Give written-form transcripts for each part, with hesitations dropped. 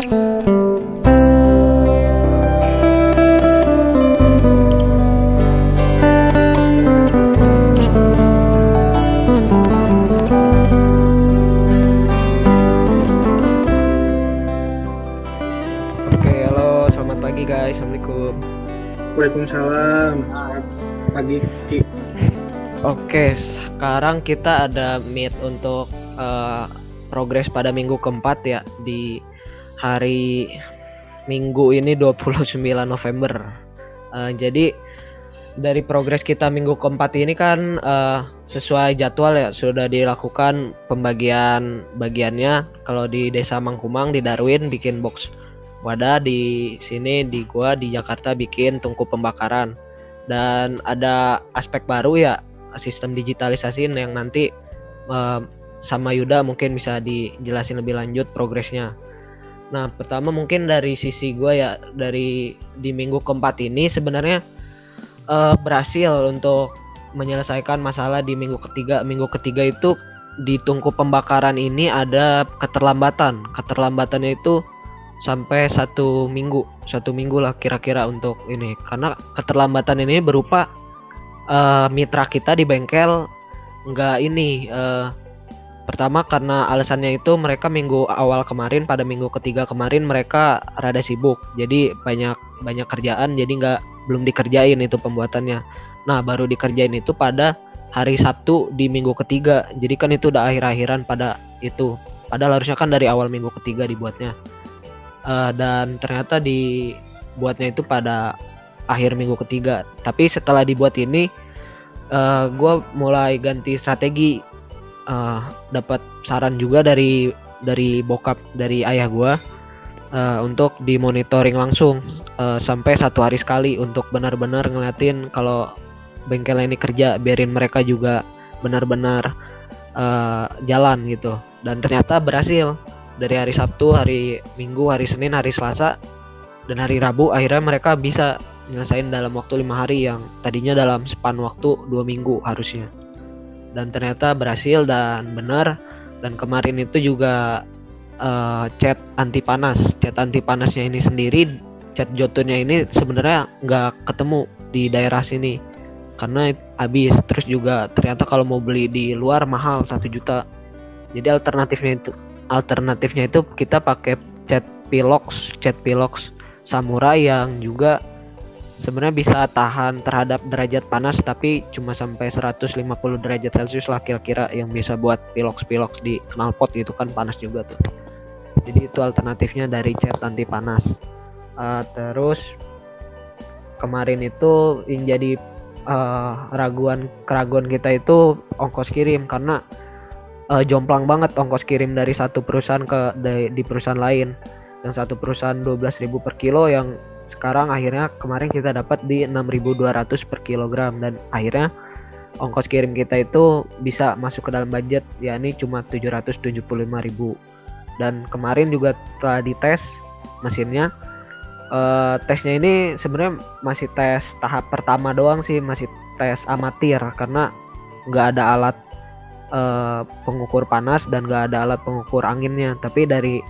Oke, halo, selamat pagi guys. Assalamualaikum. Waalaikumsalam. Selamat pagi, Ki. Oke, sekarang kita ada meet untuk progres pada minggu keempat ya, di hari Minggu ini 29 November. Jadi dari progres kita minggu keempat ini kan sesuai jadwal ya, sudah dilakukan pembagian bagiannya. Kalau di Desa Mangkumang di Darwin bikin box wadah, di sini di gua di Jakarta bikin tungku pembakaran. Dan ada aspek baru ya, sistem digitalisasi yang nanti sama Yuda mungkin bisa dijelasin lebih lanjut progresnya. Nah, pertama mungkin dari sisi gue ya, dari di minggu keempat ini sebenarnya berhasil untuk menyelesaikan masalah di minggu ketiga. Minggu ketiga itu di tungku pembakaran ini ada keterlambatan. Keterlambatannya itu sampai satu minggu lah kira-kira untuk ini. Karena keterlambatan ini berupa mitra kita di bengkel nggak ini. Pertama karena alasannya itu mereka minggu awal kemarin, pada minggu ketiga kemarin mereka rada sibuk, jadi banyak kerjaan, jadi belum dikerjain itu pembuatannya. Nah, baru dikerjain itu pada hari Sabtu di minggu ketiga. Jadi kan itu udah akhir-akhiran pada itu. Padahal harusnya kan dari awal minggu ketiga dibuatnya. Dan ternyata dibuatnya itu pada akhir minggu ketiga. Tapi setelah dibuat ini, gue mulai ganti strategi. Dapat saran juga dari bokap, dari ayah gue, untuk dimonitoring langsung sampai 1 hari sekali untuk benar-benar ngeliatin kalau bengkel ini kerja, biarin mereka juga benar-benar jalan gitu. Dan ternyata berhasil. Dari hari Sabtu, hari Minggu, hari Senin, hari Selasa, dan hari Rabu akhirnya mereka bisa nyelesain dalam waktu 5 hari yang tadinya dalam span waktu 2 minggu harusnya. Dan ternyata berhasil dan benar. Dan kemarin itu juga cat anti panasnya ini sendiri, cat jotunnya ini sebenarnya nggak ketemu di daerah sini karena habis. Terus juga ternyata kalau mau beli di luar mahal 1 juta. Jadi alternatifnya itu kita pakai cat Pilox Samurai yang juga sebenarnya bisa tahan terhadap derajat panas, tapi cuma sampai 150 derajat Celcius lah kira-kira yang bisa buat pilox di knalpot gitu kan, panas juga tuh. Jadi itu alternatifnya dari cat anti panas. Terus kemarin itu yang jadi keraguan kita itu ongkos kirim, karena jomplang banget ongkos kirim dari satu perusahaan di perusahaan lain. Yang satu perusahaan 12.000 per kilo, yang sekarang akhirnya kemarin kita dapat di 6.200 per kilogram, dan akhirnya ongkos kirim kita itu bisa masuk ke dalam budget, yakni cuma 775.000. Dan kemarin juga telah dites mesinnya. Tesnya ini sebenarnya masih tes tahap pertama doang sih, masih tes amatir karena nggak ada alat pengukur panas dan nggak ada alat pengukur anginnya. Tapi dari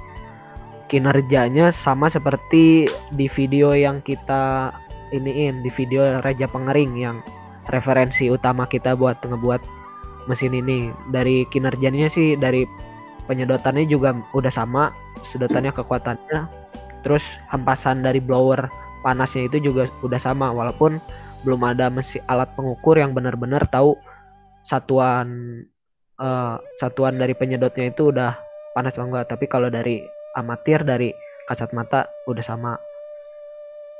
kinerjanya sama seperti di video yang kita iniin, di video Raja Pengering yang referensi utama kita buat ngebuat mesin ini. Dari kinerjanya sih, dari penyedotannya juga udah sama sedotannya, kekuatannya, terus hempasan dari blower panasnya itu juga udah sama, walaupun belum ada alat pengukur yang benar-benar tahu satuan dari penyedotnya itu udah panas atau enggak. Tapi kalau dari amatir, dari kasat mata udah sama.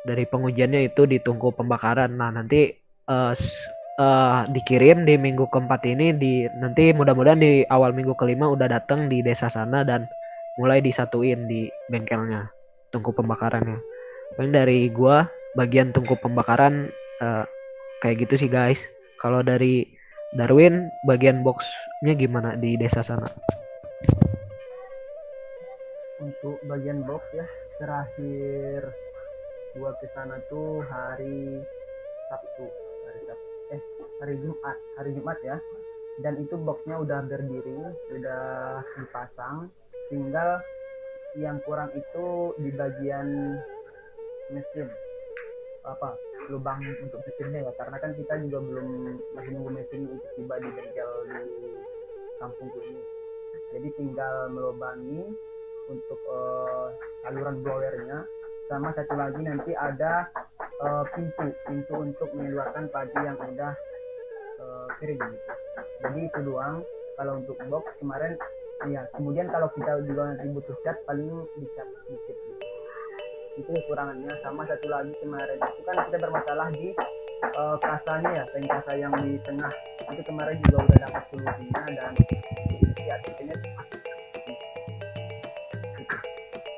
Dari pengujiannya itu di tungku pembakaran. Nah, nanti dikirim di minggu keempat ini, nanti mudah-mudahan di awal minggu kelima udah datang di desa sana dan mulai disatuin di bengkelnya tungku pembakarannya. Paling dari gua bagian tungku pembakaran kayak gitu sih guys. Kalau dari Darwin bagian boxnya gimana di desa sana? Untuk bagian box ya, terakhir gua ke sana tuh hari Jumat ya, dan itu boxnya udah berdiri, udah dipasang, tinggal yang kurang itu di bagian mesin lubang untuk mesinnya ya, karena kan kita juga belum masih nunggu mesin itu tiba di bengkel di kampungku ini. Jadi tinggal melubangi untuk saluran blowernya, sama satu lagi nanti ada pintu untuk mengeluarkan padi yang udah kering gitu. Jadi itu doang kalau untuk box kemarin ya. Kemudian kalau kita juga nanti butuh cat, paling dicat sedikit gitu. Itu kekurangannya. Sama satu lagi kemarin itu kan kita bermasalah di kasanya ya, kain kasa yang di tengah itu kemarin juga udah dapat solusinya, dan ya akhirnya gitu.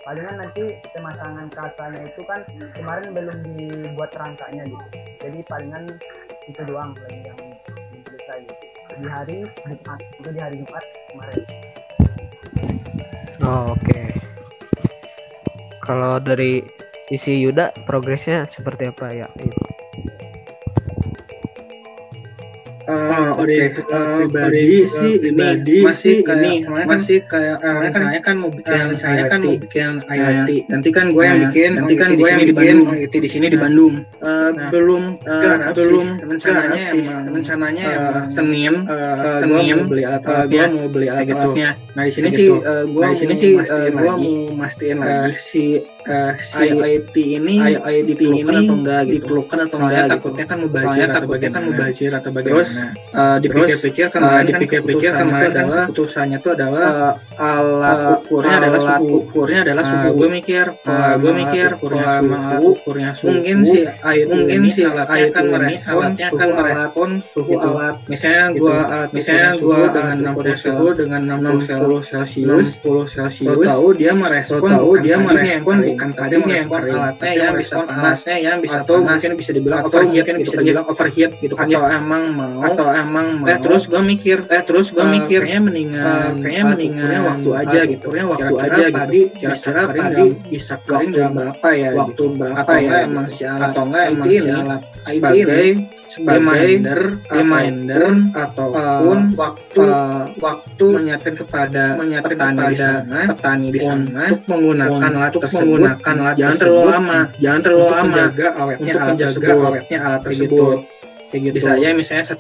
Palingan nanti pemasangan kasanya itu kan kemarin belum dibuat rangkanya gitu, jadi palingan itu doang lagi yang selesai gitu. Di hari Jumat kemarin. Oke. Kalau dari sisi Yuda progresnya seperti apa ya? Pribadi sih ini masih kayak rencananya kan mau bikin IoT. Nanti kan gue yang bikin di sini di Bandung. Belum rencananya Senin gue mau beli alat-alatnya. Nah di sini sih gue mau mastiin lagi si IoT ini diperlukan atau enggak, takutnya kan mubazir atau bagaimana. Terus dipikir-pikir kemarin keputusannya itu adalah alat ukurnya adalah suhu. Gue mikir ukurnya suhu. Mungkin si alatnya akan merespon suhu gitu. Alat. Misalnya gue dengan 60 Celsius. Tahu dia merespon bukan tadinya yang alatnya yang bisa panasnya yang bisa atau mungkin bisa dibilang overheat gitu kan. Atau emang mau. Terus gue mikir kayaknya mendingan waktu aja gitu. Kira-kira padi bisa kering dalam berapa ya? Waktu berapa ya? Emang si alat atau enggak emang si alat sebagai reminder ataupun waktu mengingatkan kepada petani di sana untuk menggunakan alat tersebut. Jangan terlalu lama untuk menjaga awetnya alat tersebut. Kayak gitu. Bisa aja misalnya 1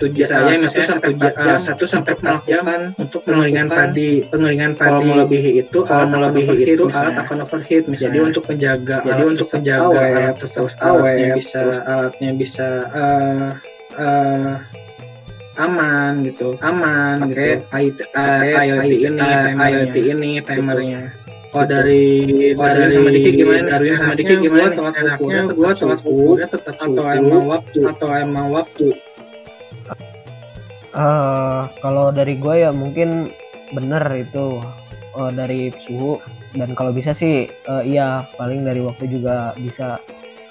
sampai 4 jam untuk pengeringan padi. Kalau melebihi itu alat akan overheat misalnya. Jadi untuk menjaga alat terus alatnya bisa aman gitu. IoT ini timernya. Dari sama Diki gimana? Gua telat ukurnya tetap atau emang waktu. Kalau dari gue ya mungkin bener itu dari suhu, dan kalau bisa sih iya paling dari waktu juga bisa.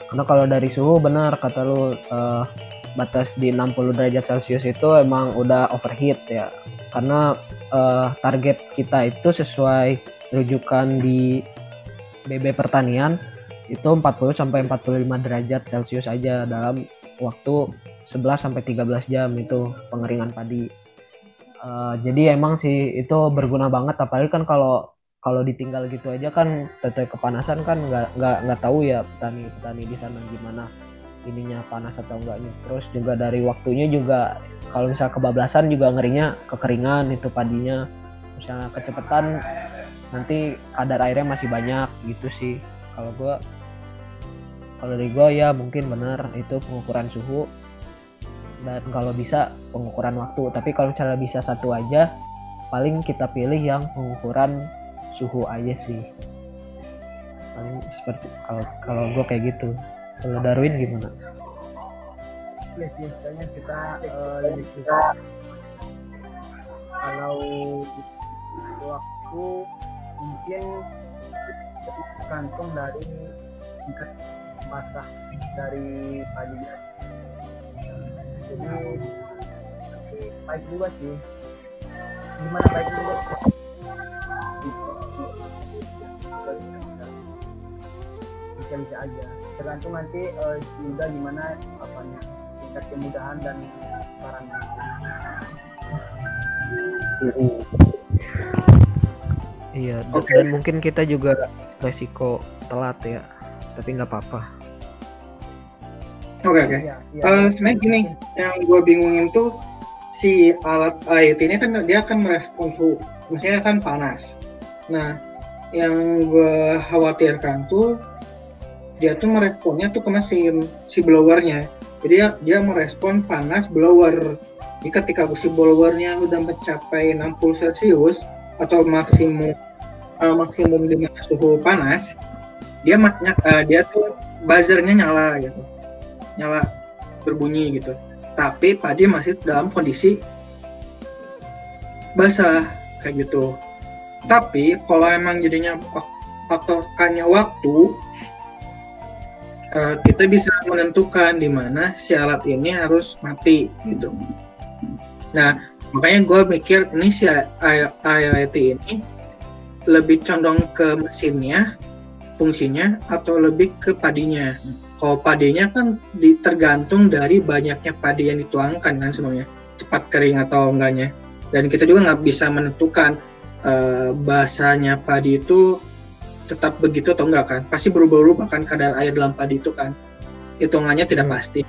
Karena kalau dari suhu benar kata lu, batas di 60 derajat Celcius itu emang udah overheat ya. Karena target kita itu sesuai rujukan di BB Pertanian itu 40 sampai 45 derajat Celcius aja dalam waktu 11 sampai 13 jam itu pengeringan padi. Jadi emang sih itu berguna banget, apalagi kan kalau ditinggal gitu aja kan tetap kepanasan kan, nggak tahu ya petani di sana gimana ininya panas atau enggaknya. Terus juga dari waktunya juga kalau misalnya kebablasan juga ngerinya kekeringan itu padinya, misalnya kecepatan nanti kadar airnya masih banyak gitu sih. Kalau dari gue ya mungkin benar itu pengukuran suhu, dan kalau bisa pengukuran waktu. Tapi kalau misalnya bisa satu aja, paling kita pilih yang pengukuran suhu aja sih. Paling seperti kalau gue kayak gitu. Kalau Darwin gimana? Ya biasanya kita kalau waktu mungkin tergantung dari tingkat basah dari padi. Jadi baik juga sih. Gimana baik juga? Bisa aja. Tergantung nanti juga gimana apanya, tingkat kemudahan dan sarannya. Iya, Oke. dan mungkin kita juga resiko telat ya, tapi nggak apa-apa. Oke. Iya, Sebenarnya gini, yang gue bingungin tuh si alat IoT ini kan dia akan merespon suhu, misalnya kan panas. Nah, yang gue khawatirkan tuh dia tuh meresponnya tuh ke mesin si blowernya. Jadi dia merespon panas blower. Jadi ketika si blowernya udah mencapai 60 Celcius atau maksimum di mana suhu panas, dia tuh buzzernya nyala gitu. Nyala berbunyi gitu. Tapi padi masih dalam kondisi basah kayak gitu. Tapi kalau emang jadinya patokannya waktu, kita bisa menentukan di mana si alat ini harus mati gitu. Nah, makanya gue mikir ini si IoT ini lebih condong ke mesinnya, fungsinya, atau lebih ke padinya. Kalau padinya kan tergantung dari banyaknya padi yang dituangkan kan semuanya, cepat kering atau enggaknya. Dan kita juga nggak bisa menentukan basahnya padi itu tetap begitu atau enggak kan. Pasti berubah-ubah kan kadar air dalam padi itu kan. Hitungannya tidak pasti.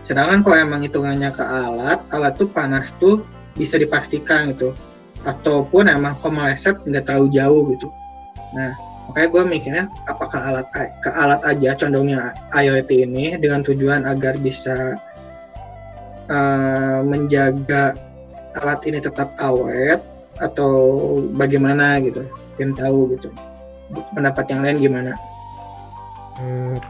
Sedangkan kalau emang hitungannya ke alat tuh panas tuh bisa dipastikan gitu. Ataupun emang kalau meleset nggak terlalu jauh gitu. Nah, makanya gue mikirnya apakah ke alat aja condongnya IoT ini dengan tujuan agar bisa menjaga alat ini tetap awet atau bagaimana gitu. Pengen tahu gitu. Pendapat yang lain gimana?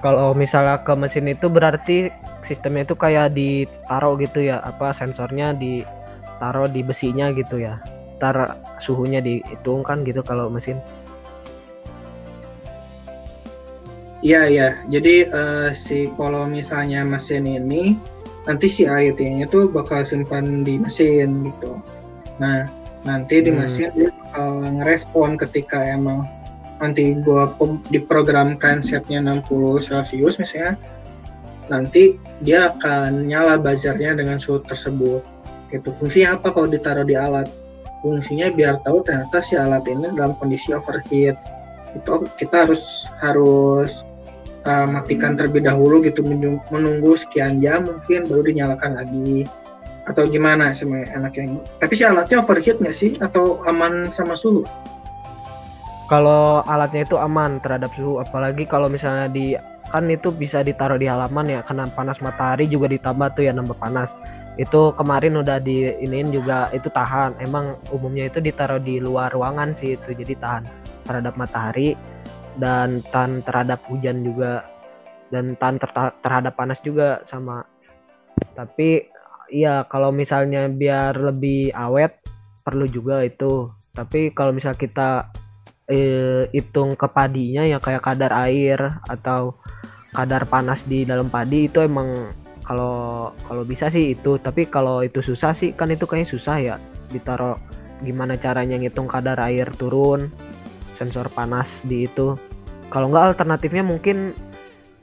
Kalau misalnya ke mesin itu berarti sistemnya itu kayak ditaruh gitu ya, apa sensornya ditaruh di besinya gitu ya, ntar suhunya dihitung kan gitu kalau mesin. Iya. Jadi kalau misalnya mesin ini nanti si IoT-nya tuh bakal simpan di mesin gitu. Nah, nanti di mesin dia bakal ngerespon ketika emang nanti gua diprogramkan setnya 60 Celcius misalnya, nanti dia akan nyala buzzernya dengan suhu tersebut. Itu fungsinya apa kalau ditaruh di alat? Fungsinya biar tahu ternyata si alat ini dalam kondisi overheat. Itu kita harus matikan terlebih dahulu gitu, menunggu sekian jam mungkin baru dinyalakan lagi. Atau gimana sebenarnya enaknya? Tapi si alatnya overheat nggak sih? Atau aman sama suhu? Kalau alatnya itu aman terhadap suhu, apalagi kalau misalnya kan itu bisa ditaruh di halaman ya, kena panas matahari juga ditambah tuh ya nambah panas. Itu kemarin udah diinin juga itu tahan. Emang umumnya itu ditaruh di luar ruangan sih itu, jadi tahan terhadap matahari dan tahan terhadap hujan juga, dan tahan terhadap panas juga sama. Tapi iya kalau misalnya biar lebih awet perlu juga itu. Tapi kalau misal kita hitung ke padinya ya, kayak kadar air atau kadar panas di dalam padi itu emang kalau bisa sih itu. Tapi kalau itu susah sih, kan itu kayaknya susah ya ditaruh, gimana caranya ngitung kadar air turun, sensor panas di itu. Kalau nggak alternatifnya mungkin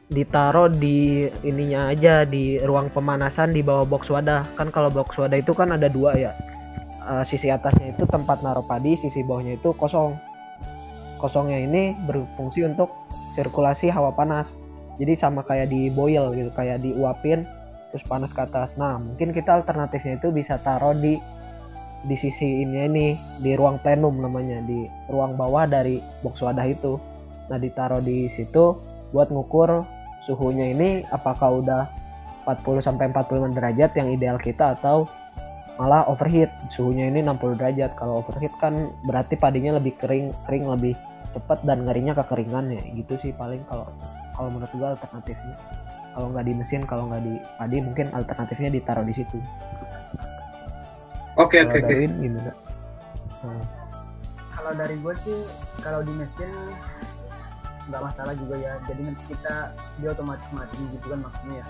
ditaruh di ininya aja, di ruang pemanasan di bawah box wadah. Kan kalau box wadah itu kan ada dua ya, sisi atasnya itu tempat naruh padi, sisi bawahnya itu kosongnya ini berfungsi untuk sirkulasi hawa panas. Jadi sama kayak di boil gitu, kayak diuapin terus panas ke atas. Nah, mungkin kita alternatifnya itu bisa taruh di sisi ini, di ruang plenum namanya, di ruang bawah dari box wadah itu. Nah, ditaruh di situ buat ngukur suhunya ini apakah udah 40 sampai 45 derajat yang ideal kita, atau malah overheat. Suhunya ini 60 derajat. Kalau overheat kan berarti padinya lebih kering lebih cepat dan ngerinya kekeringan ya. Gitu sih paling kalau menurut gue alternatifnya. Kalau nggak di mesin, kalau nggak di padi, mungkin alternatifnya ditaruh di situ. Oke. Gimana? Kalau dari gue sih, kalau di mesin nggak masalah juga ya. Jadi nanti dia otomatis mati gitu kan maksudnya ya.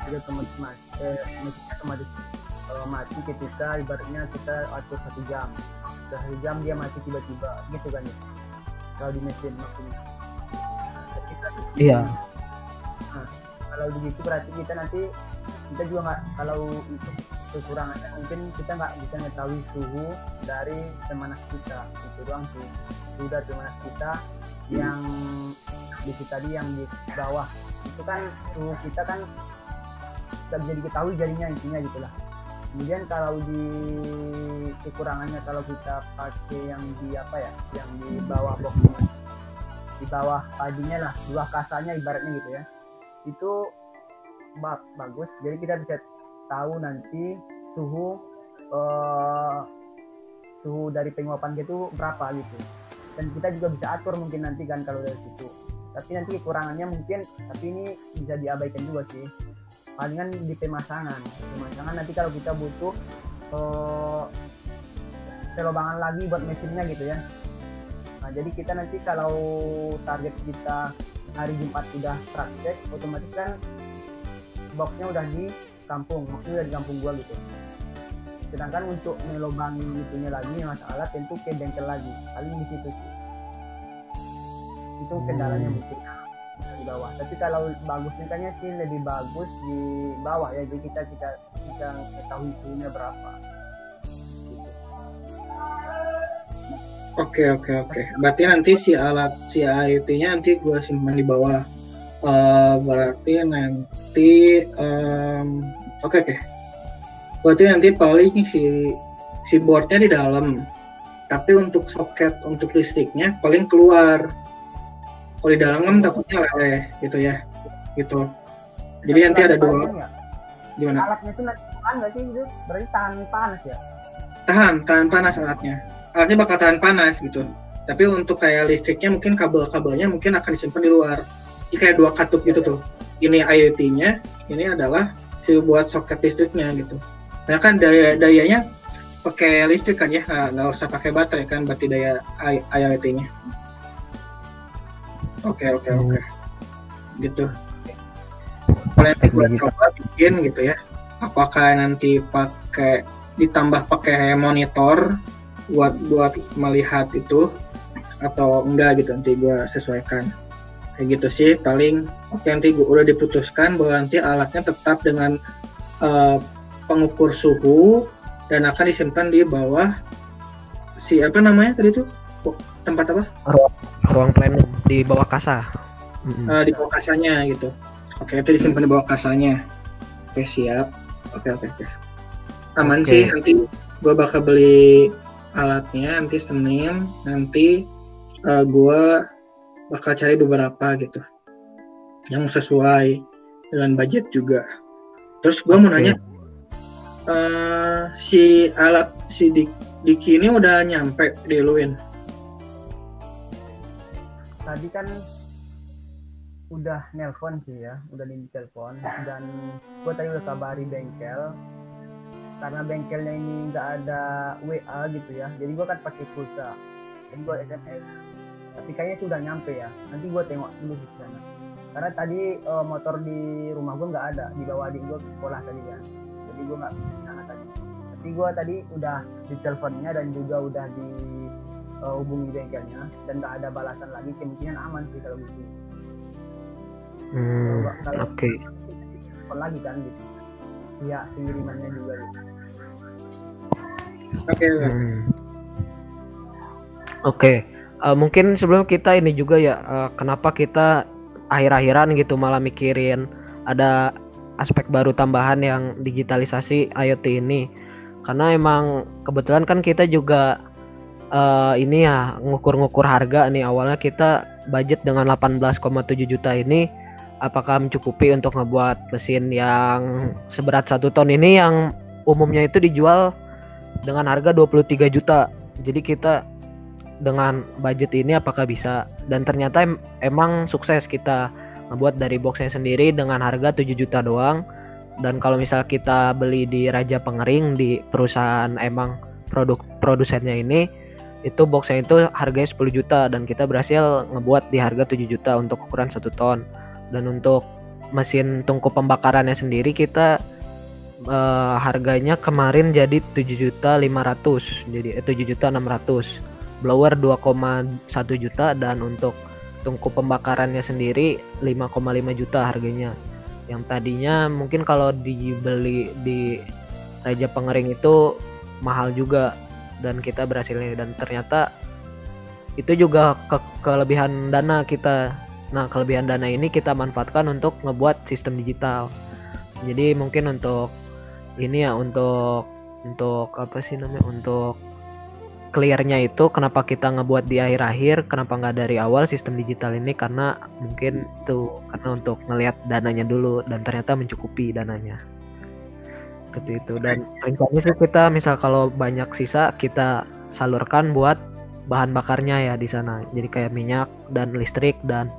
Jadi otomatis mesinnya otomatis mati ketika ibaratnya kita atur 1 jam. Udah 1 jam dia mati tiba-tiba gitu kan ya. Kalau di mesin maksudnya. Iya. Nah, kalau begitu berarti kita juga nggak, kalau itu kekurangannya mungkin kita nggak bisa mengetahui suhu dari pemanas kita, itu doang sih. Suhu dari pemanas kita yang tadi yang di bawah itu kan suhu kita kan nggak bisa diketahui jadinya, intinya gitulah. Kemudian kalau di kekurangannya kalau kita pakai yang di yang di bawah boxnya, di bawah padinya lah, di bawah kasanya ibaratnya gitu ya, itu bagus. Jadi kita bisa tahu nanti suhu dari penguapan gitu berapa gitu, dan kita juga bisa atur mungkin nanti kan kalau dari situ. Tapi nanti kekurangannya mungkin, tapi ini bisa diabaikan juga sih, palingan di pemasangan nanti kalau kita butuh selobangan lagi buat mesinnya gitu ya. Nah jadi kita nanti kalau target kita hari Jumat sudah praktek, otomatis kan boxnya udah di kampung, maksudnya udah di kampung gua gitu. Sedangkan untuk melobangi itunya lagi masalah tentu ke bengkel lagi, paling di situ sih. Itu kendalanya mungkin di bawah. Tapi kalau bagusnya kayaknya sih lebih bagus di bawah ya, jadi kita ketahui suhunya berapa. Oke. Berarti nanti si IoT-nya nanti gue simpan di bawah. Berarti nanti oke. Berarti nanti paling si boardnya di dalam. Tapi untuk soket untuk listriknya paling keluar. Kalau di dalam kan takutnya leleh gitu ya. Gitu. Jadi nanti ada dua. Gimana? Alatnya itu nanti tahan nggak sih itu? Berarti tahan panas ya? Tahan panas alatnya. Alatnya bakal tahan panas gitu. Tapi untuk kayak listriknya mungkin kabel-kabelnya mungkin akan disimpan di luar. Jadi kayak dua katup gitu tuh. Ini IoT-nya, ini adalah si buat soket listriknya gitu. Nah kan dayanya pakai listrik kan ya, nggak usah pakai baterai kan berarti daya IoT-nya. Oke. Gitu. Nanti gue coba bikin gitu ya. Apakah nanti ditambah pakai monitor buat melihat itu atau enggak gitu, nanti gue sesuaikan kayak gitu sih. Paling nanti gue udah diputuskan bahwa nanti alatnya tetap dengan pengukur suhu dan akan disimpan di bawah si apa namanya tadi tuh tempat apa, ruang planning di bawah kasa. Di bawah kasanya gitu. Oke, itu disimpan di bawah kasanya. Oke, siap. Oke. Aman sih. Nanti gue bakal beli alatnya nanti Senin. Nanti gue bakal cari beberapa gitu yang sesuai dengan budget juga. Terus gue mau nanya, si alat si Diki ini udah nyampe di Luin? Tadi kan udah nelpon sih ya, udah di telepon, dan gue tadi udah kabari bengkel karena bengkelnya ini nggak ada WA gitu ya, jadi gue kan pakai pulsa, jadi gue SMS. Tapi kayaknya itu udah nyampe ya, nanti gue tengok dulu di sana. Karena tadi motor di rumah gue nggak ada, dibawa adik gue ke sekolah tadi kan, jadi gue nggak bisa ke sana tadi. Tapi gue tadi udah di teleponnya dan juga udah di hubungi bengkelnya dan nggak ada balasan lagi, kemungkinan aman sih kalau gitu. Oke. Lagi kan gitu. Ya, pengirimannya juga gitu. Oke. Mungkin sebelum kita ini juga ya, kenapa kita akhir-akhiran gitu malah mikirin ada aspek baru tambahan yang digitalisasi IoT ini. Karena emang kebetulan kan kita juga ini ya ngukur-ngukur harga nih. Awalnya kita budget dengan 18,7 juta ini, apakah mencukupi untuk ngebuat mesin yang seberat 1 ton ini yang umumnya itu dijual dengan harga 23 juta. Jadi kita dengan budget ini apakah bisa, dan ternyata emang sukses kita ngebuat dari boxnya sendiri dengan harga 7 juta doang. Dan kalau misal kita beli di Raja Pengering di perusahaan emang produsennya ini, itu boxnya itu harganya 10 juta dan kita berhasil ngebuat di harga 7 juta untuk ukuran 1 ton. Dan untuk mesin tungku pembakarannya sendiri kita harganya kemarin jadi 7.500.000, jadi 7.600.000. Blower 2,1 juta dan untuk tungku pembakarannya sendiri 5,5 juta harganya. Yang tadinya mungkin kalau dibeli di Reja Pengering itu mahal juga dan kita berhasil ini, dan ternyata itu juga kelebihan dana kita. Nah, kelebihan dana ini kita manfaatkan untuk ngebuat sistem digital. Jadi mungkin untuk ini ya, untuk apa sih namanya, untuk clearnya itu kenapa kita ngebuat di akhir-akhir, kenapa nggak dari awal sistem digital ini, karena mungkin itu karena untuk ngelihat dananya dulu dan ternyata mencukupi dananya. Seperti itu. Dan rencananya sih kita misal kalau banyak sisa kita salurkan buat bahan bakarnya ya di sana. Jadi kayak minyak dan listrik dan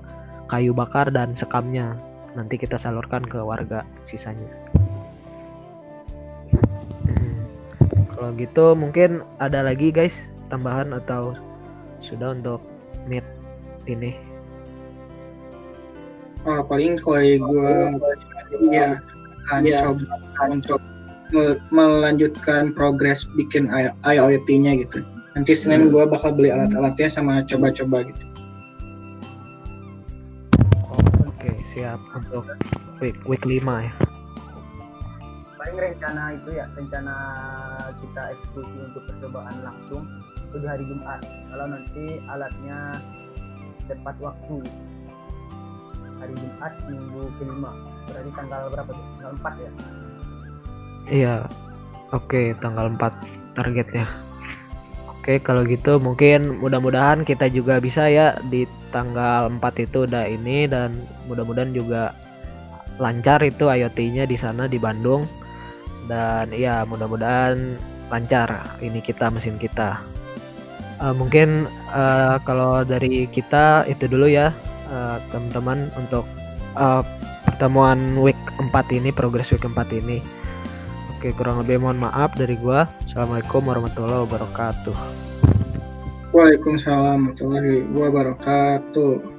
kayu bakar dan sekamnya. Nanti kita salurkan ke warga sisanya. Kalau gitu mungkin ada lagi guys tambahan atau sudah untuk meet ini? Paling kalau gue ya akan coba untuk melanjutkan progres bikin IoT-nya gitu. Nanti Senin gue bakal beli alat-alatnya sama coba-coba gitu. Oke, siap untuk week 5 ya. Paling rencana itu ya, rencana kita eksekusi untuk percobaan langsung itu di hari Jumat. Kalau nanti alatnya tepat waktu hari Jumat minggu kelima, berarti tanggal berapa tuh? Tanggal 4 ya? Iya, oke, tanggal 4 targetnya. Oke, kalau gitu mungkin mudah-mudahan kita juga bisa ya di tanggal 4 itu udah ini, dan mudah-mudahan juga lancar itu IoT-nya di sana di Bandung. Dan ya mudah-mudahan lancar ini mesin kita. Mungkin kalau dari kita itu dulu ya teman-teman untuk pertemuan week 4 ini, progres week 4 ini. Oke, kurang lebih mohon maaf dari gua. Assalamualaikum warahmatullahi wabarakatuh. Waalaikumsalam warahmatullahi wabarakatuh.